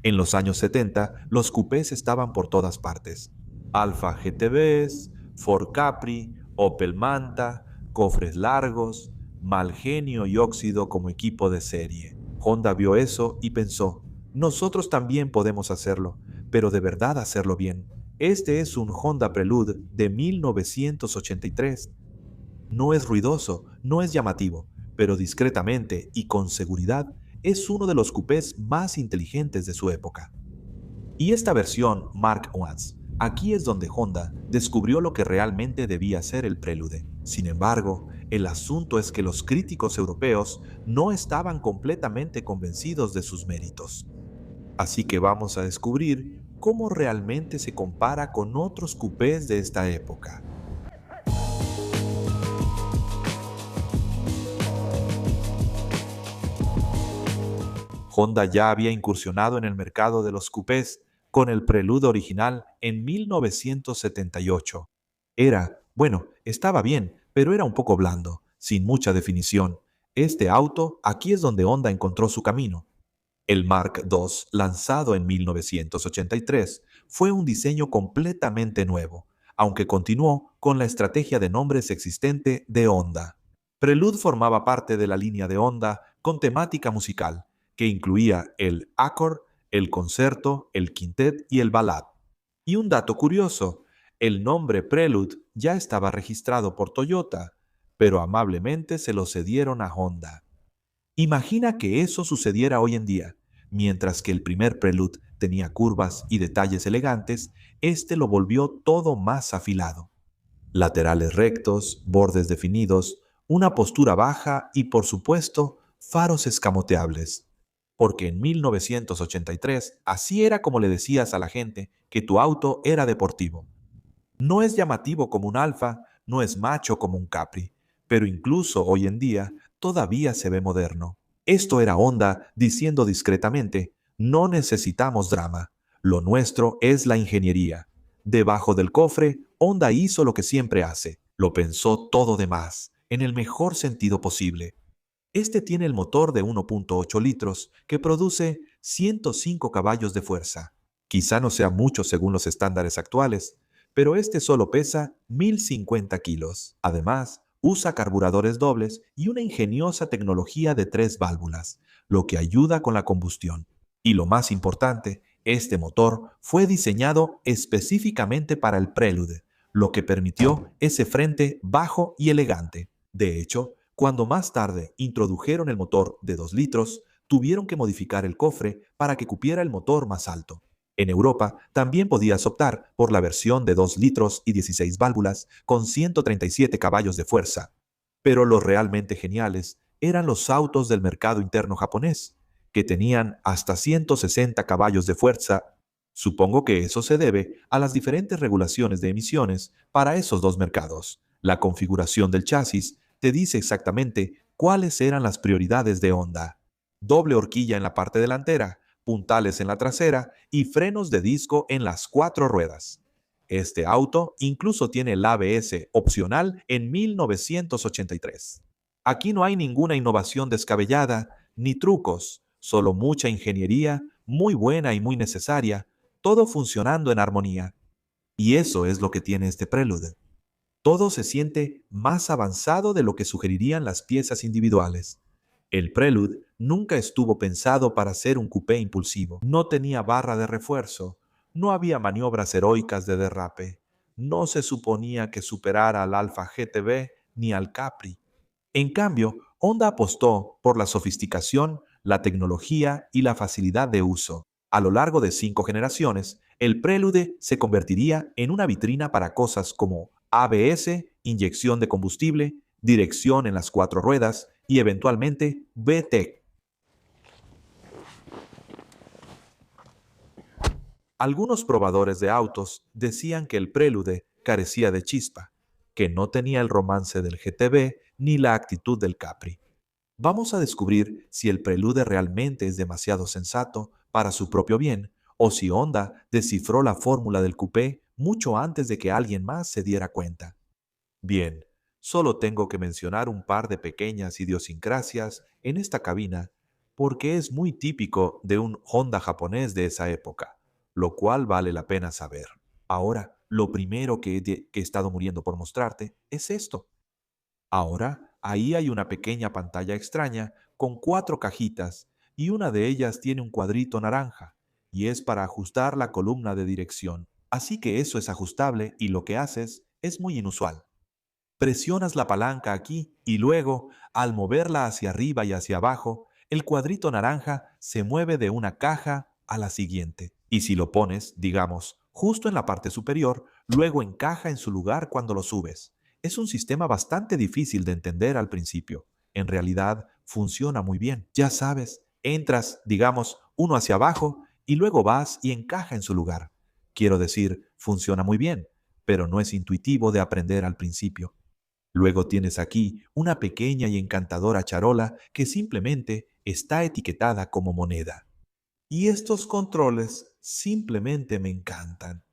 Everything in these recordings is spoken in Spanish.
En los años 70, los coupés estaban por todas partes. Alfa GTBs, Ford Capri, Opel Manta, cofres largos, mal genio y óxido como equipo de serie. Honda vio eso y pensó, nosotros también podemos hacerlo, pero de verdad hacerlo bien. Este es un Honda Prelude de 1983. No es ruidoso, no es llamativo, pero discretamente y con seguridad es uno de los coupés más inteligentes de su época. Y esta versión Mark I, aquí es donde Honda descubrió lo que realmente debía ser el Prelude. Sin embargo, el asunto es que los críticos europeos no estaban completamente convencidos de sus méritos. Así que vamos a descubrir cómo realmente se compara con otros coupés de esta época. Honda ya había incursionado en el mercado de los coupés con el Prelude original en 1978. Estaba bien, pero era un poco blando, sin mucha definición. Este auto, aquí es donde Honda encontró su camino. El Mark II, lanzado en 1983, fue un diseño completamente nuevo, aunque continuó con la estrategia de nombres existente de Honda. Prelude formaba parte de la línea de Honda con temática musical, que incluía el Accord, el Concerto, el Quintet y el Ballad. Y un dato curioso, el nombre Prelude ya estaba registrado por Toyota, pero amablemente se lo cedieron a Honda. Imagina que eso sucediera hoy en día. Mientras que el primer Prelude tenía curvas y detalles elegantes, este lo volvió todo más afilado. Laterales rectos, bordes definidos, una postura baja y, por supuesto, faros escamoteables. Porque en 1983 así era como le decías a la gente que tu auto era deportivo. No es llamativo como un Alfa, no es macho como un Capri, pero incluso hoy en día todavía se ve moderno. Esto era Honda diciendo discretamente, no necesitamos drama, lo nuestro es la ingeniería. Debajo del cofre, Honda hizo lo que siempre hace, lo pensó todo de más, en el mejor sentido posible. Este tiene el motor de 1.8 litros que produce 105 caballos de fuerza. Quizá no sea mucho según los estándares actuales, pero este solo pesa 1050 kilos. Además, usa carburadores dobles y una ingeniosa tecnología de 3 válvulas, lo que ayuda con la combustión. Y lo más importante, este motor fue diseñado específicamente para el Prelude, lo que permitió ese frente bajo y elegante. De hecho, cuando más tarde introdujeron el motor de 2 litros, tuvieron que modificar el cofre para que cupiera el motor más alto. En Europa también podías optar por la versión de 2 litros y 16 válvulas con 137 caballos de fuerza. Pero los realmente geniales eran los autos del mercado interno japonés, que tenían hasta 160 caballos de fuerza. Supongo que eso se debe a las diferentes regulaciones de emisiones para esos dos mercados. La configuración del chasis te dice exactamente cuáles eran las prioridades de Honda. Doble horquilla en la parte delantera, puntales en la trasera y frenos de disco en las 4 ruedas. Este auto incluso tiene el ABS opcional en 1983. Aquí no hay ninguna innovación descabellada ni trucos, solo mucha ingeniería, muy buena y muy necesaria, todo funcionando en armonía. Y eso es lo que tiene este Prelude. Todo se siente más avanzado de lo que sugerirían las piezas individuales. El Prelude nunca estuvo pensado para ser un coupé impulsivo. No tenía barra de refuerzo, no había maniobras heroicas de derrape, no se suponía que superara al Alfa GTB ni al Capri. En cambio, Honda apostó por la sofisticación, la tecnología y la facilidad de uso. A lo largo de 5 generaciones, el Prelude se convertiría en una vitrina para cosas como ABS, inyección de combustible, dirección en las 4 ruedas y eventualmente VTEC. Algunos probadores de autos decían que el Prelude carecía de chispa, que no tenía el romance del GTB ni la actitud del Capri. Vamos a descubrir si el Prelude realmente es demasiado sensato para su propio bien o si Honda descifró la fórmula del coupé mucho antes de que alguien más se diera cuenta. Bien, solo tengo que mencionar un par de pequeñas idiosincrasias en esta cabina porque es muy típico de un Honda japonés de esa época, lo cual vale la pena saber. Ahora, lo primero que he estado muriendo por mostrarte es esto. Ahora, ahí hay una pequeña pantalla extraña con cuatro cajitas y una de ellas tiene un cuadrito naranja y es para ajustar la columna de dirección. Así que eso es ajustable y lo que haces es muy inusual. Presionas la palanca aquí y luego, al moverla hacia arriba y hacia abajo, el cuadrito naranja se mueve de una caja a la siguiente. Y si lo pones, digamos, justo en la parte superior, luego encaja en su lugar cuando lo subes. Es un sistema bastante difícil de entender al principio. En realidad, funciona muy bien. Ya sabes, entras, digamos, uno hacia abajo y luego vas y encaja en su lugar. Quiero decir, funciona muy bien, pero no es intuitivo de aprender al principio. Luego tienes aquí una pequeña y encantadora charola que simplemente está etiquetada como moneda. Y estos controles simplemente me encantan.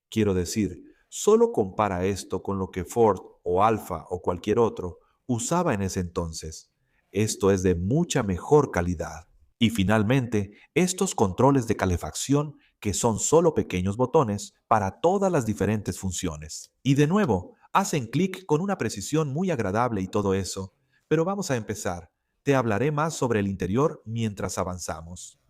Quiero decir, solo compara esto con lo que Ford o Alfa o cualquier otro usaba en ese entonces. Esto es de mucha mejor calidad. Y finalmente, estos controles de calefacción que son solo pequeños botones para todas las diferentes funciones. Y de nuevo, hacen clic con una precisión muy agradable y todo eso. Pero vamos a empezar. Te hablaré más sobre el interior mientras avanzamos.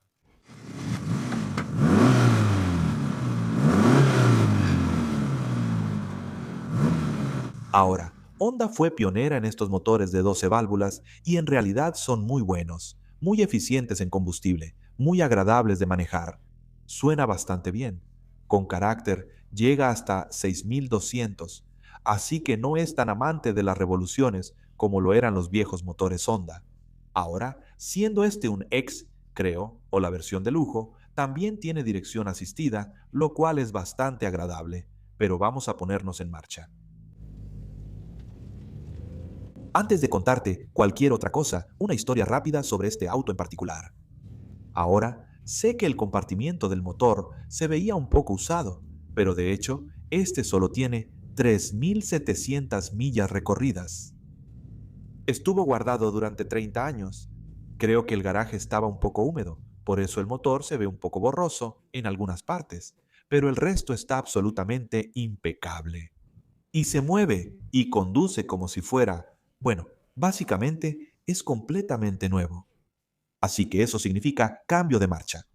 Ahora, Honda fue pionera en estos motores de 12 válvulas y en realidad son muy buenos, muy eficientes en combustible, muy agradables de manejar. Suena bastante bien. Con carácter llega hasta 6200, así que no es tan amante de las revoluciones como lo eran los viejos motores Honda. Ahora, siendo este un X, creo, o la versión de lujo, también tiene dirección asistida, lo cual es bastante agradable. Pero vamos a ponernos en marcha. Antes de contarte cualquier otra cosa, una historia rápida sobre este auto en particular. Ahora, sé que el compartimiento del motor se veía un poco usado, pero de hecho, este solo tiene 3700 millas recorridas. Estuvo guardado durante 30 años. Creo que el garaje estaba un poco húmedo, por eso el motor se ve un poco borroso en algunas partes, pero el resto está absolutamente impecable. Y se mueve y conduce como si fuera, bueno, básicamente es completamente nuevo. Así que eso significa cambio de marcha.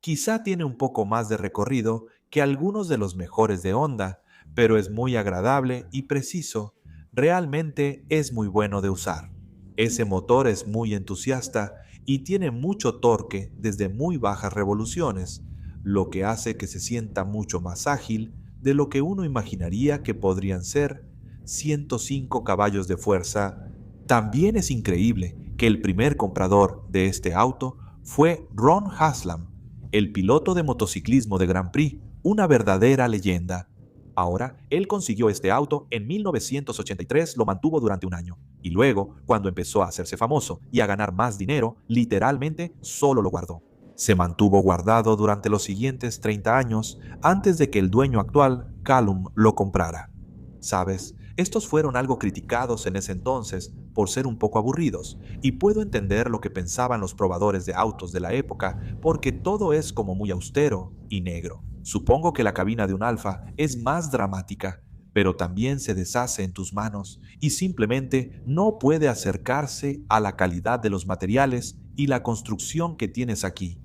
Quizá tiene un poco más de recorrido que algunos de los mejores de Honda, pero es muy agradable y preciso. Realmente es muy bueno de usar. Ese motor es muy entusiasta y tiene mucho torque desde muy bajas revoluciones, lo que hace que se sienta mucho más ágil de lo que uno imaginaría que podrían ser 105 caballos de fuerza. También es increíble que el primer comprador de este auto fue Ron Haslam, el piloto de motociclismo de Grand Prix, una verdadera leyenda. Ahora, él consiguió este auto en 1983, lo mantuvo durante un año. Y luego, cuando empezó a hacerse famoso y a ganar más dinero, literalmente solo lo guardó. Se mantuvo guardado durante los siguientes 30 años antes de que el dueño actual, Callum, lo comprara. ¿Sabes? Estos fueron algo criticados en ese entonces por ser un poco aburridos, y puedo entender lo que pensaban los probadores de autos de la época porque todo es como muy austero y negro. Supongo que la cabina de un Alfa es más dramática, pero también se deshace en tus manos y simplemente no puede acercarse a la calidad de los materiales y la construcción que tienes aquí.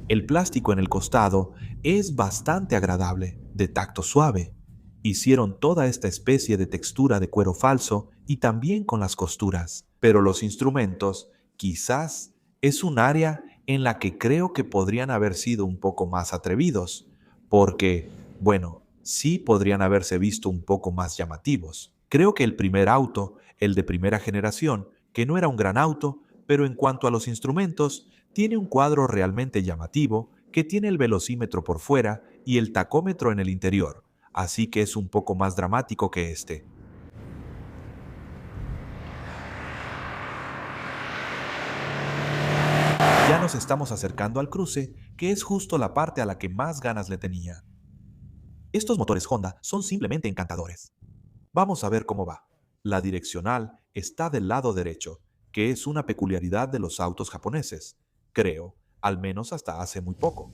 El plástico en el costado es bastante agradable, de tacto suave. Hicieron toda esta especie de textura de cuero falso y también con las costuras. Pero los instrumentos, quizás, es un área en la que creo que podrían haber sido un poco más atrevidos, porque, bueno, sí podrían haberse visto un poco más llamativos. Creo que el primer auto, el de primera generación, que no era un gran auto, pero en cuanto a los instrumentos, tiene un cuadro realmente llamativo que tiene el velocímetro por fuera y el tacómetro en el interior, así que es un poco más dramático que este. Ya nos estamos acercando al cruce, que es justo la parte a la que más ganas le tenía. Estos motores Honda son simplemente encantadores. Vamos a ver cómo va. La direccional está del lado derecho, que es una peculiaridad de los autos japoneses, creo, al menos hasta hace muy poco.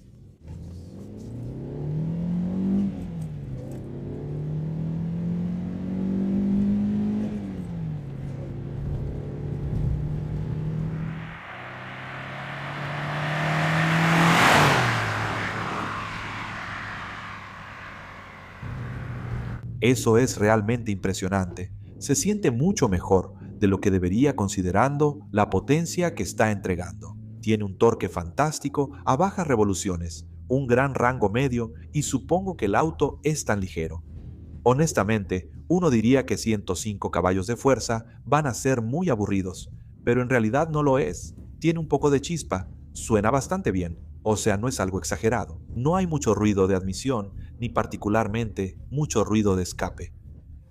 Eso es realmente impresionante. Se siente mucho mejor de lo que debería considerando la potencia que está entregando. Tiene un torque fantástico a bajas revoluciones, un gran rango medio y supongo que el auto es tan ligero. Honestamente, uno diría que 105 caballos de fuerza van a ser muy aburridos, pero en realidad no lo es. Tiene un poco de chispa, suena bastante bien, o sea, no es algo exagerado. No hay mucho ruido de admisión, ni particularmente mucho ruido de escape,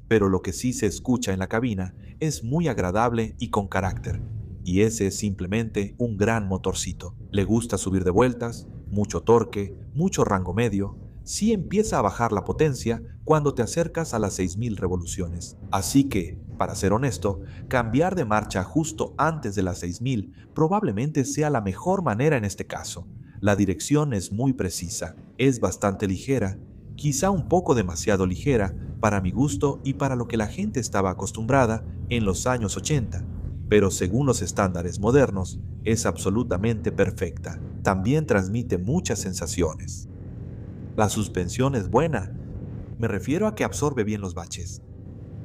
pero lo que sí se escucha en la cabina es muy agradable y con carácter. Y ese es simplemente un gran motorcito. Le gusta subir de vueltas, mucho torque, mucho rango medio. Sí empieza a bajar la potencia cuando te acercas a las 6000 revoluciones. Así que, para ser honesto, cambiar de marcha justo antes de las 6000 probablemente sea la mejor manera en este caso. La dirección es muy precisa, es bastante ligera, quizá un poco demasiado ligera para mi gusto y para lo que la gente estaba acostumbrada en los años 80, pero según los estándares modernos es absolutamente perfecta. También transmite muchas sensaciones. La suspensión es buena, me refiero a que absorbe bien los baches.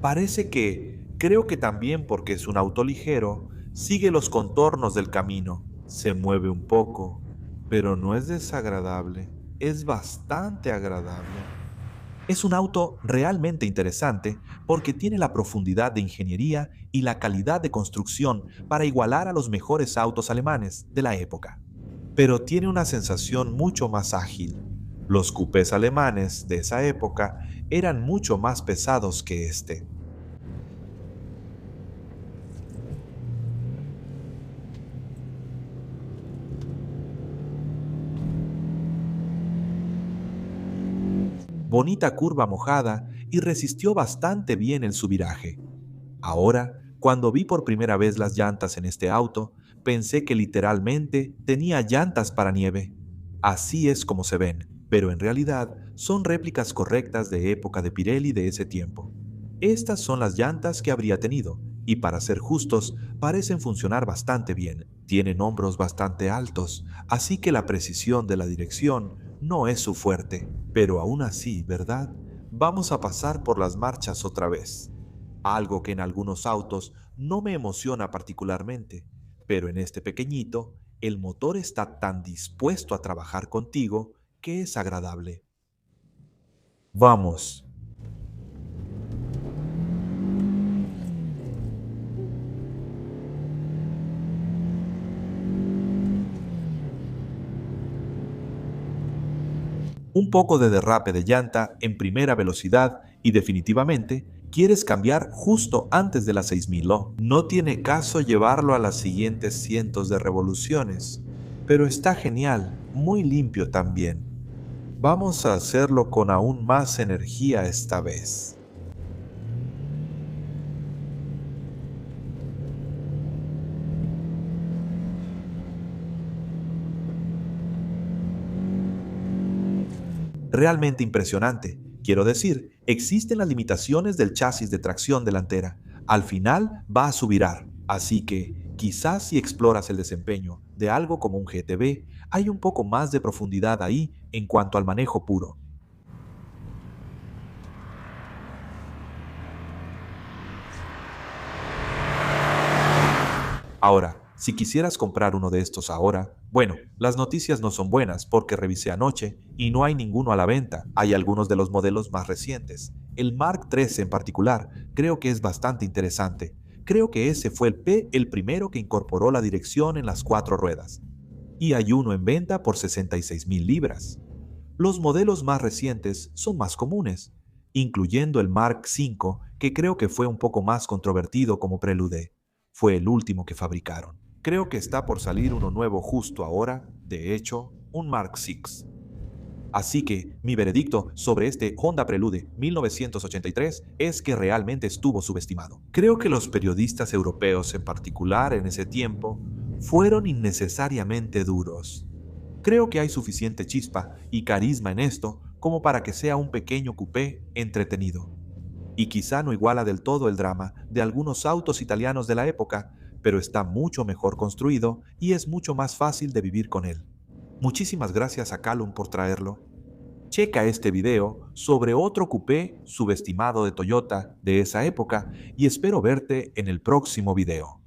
Parece que, creo que también porque es un auto ligero, sigue los contornos del camino. Se mueve un poco, pero no es desagradable, es bastante agradable. Es un auto realmente interesante porque tiene la profundidad de ingeniería y la calidad de construcción para igualar a los mejores autos alemanes de la época. Pero tiene una sensación mucho más ágil. Los coupés alemanes de esa época eran mucho más pesados que este. Bonita curva mojada y resistió bastante bien el subiraje. Ahora, cuando vi por primera vez las llantas en este auto, pensé que literalmente tenía llantas para nieve. Así es como se ven, pero en realidad son réplicas correctas de época de Pirelli de ese tiempo. Estas son las llantas que habría tenido, y para ser justos, parecen funcionar bastante bien. Tienen hombros bastante altos, así que la precisión de la dirección no es su fuerte. Pero aún así, ¿verdad? Vamos a pasar por las marchas otra vez. Algo que en algunos autos no me emociona particularmente, pero en este pequeñito, el motor está tan dispuesto a trabajar contigo que es agradable. Vamos. Un poco de derrape de llanta en primera velocidad y definitivamente quieres cambiar justo antes de las 6000 O. No tiene caso llevarlo a las siguientes cientos de revoluciones, pero está genial, muy limpio también. Vamos a hacerlo con aún más energía esta vez. Realmente impresionante. Quiero decir, existen las limitaciones del chasis de tracción delantera. Al final va a subirar, así que quizás si exploras el desempeño de algo como un GTB, hay un poco más de profundidad ahí en cuanto al manejo puro. Ahora, si quisieras comprar uno de estos ahora, bueno, las noticias no son buenas porque revisé anoche y no hay ninguno a la venta. Hay algunos de los modelos más recientes. El Mark III en particular creo que es bastante interesante. Creo que ese fue el primero que incorporó la dirección en las cuatro ruedas. Y hay uno en venta por 66,000 libras. Los modelos más recientes son más comunes, incluyendo el Mark V, que creo que fue un poco más controvertido como Prelude. Fue el último que fabricaron. Creo que está por salir uno nuevo justo ahora, de hecho, un Mark VI. Así que mi veredicto sobre este Honda Prelude 1983 es que realmente estuvo subestimado. Creo que los periodistas europeos en particular en ese tiempo fueron innecesariamente duros. Creo que hay suficiente chispa y carisma en esto como para que sea un pequeño coupé entretenido. Y quizá no iguala del todo el drama de algunos autos italianos de la época, pero está mucho mejor construido y es mucho más fácil de vivir con él. Muchísimas gracias a Callum por traerlo. Checa este video sobre otro coupé subestimado de Toyota de esa época y espero verte en el próximo video.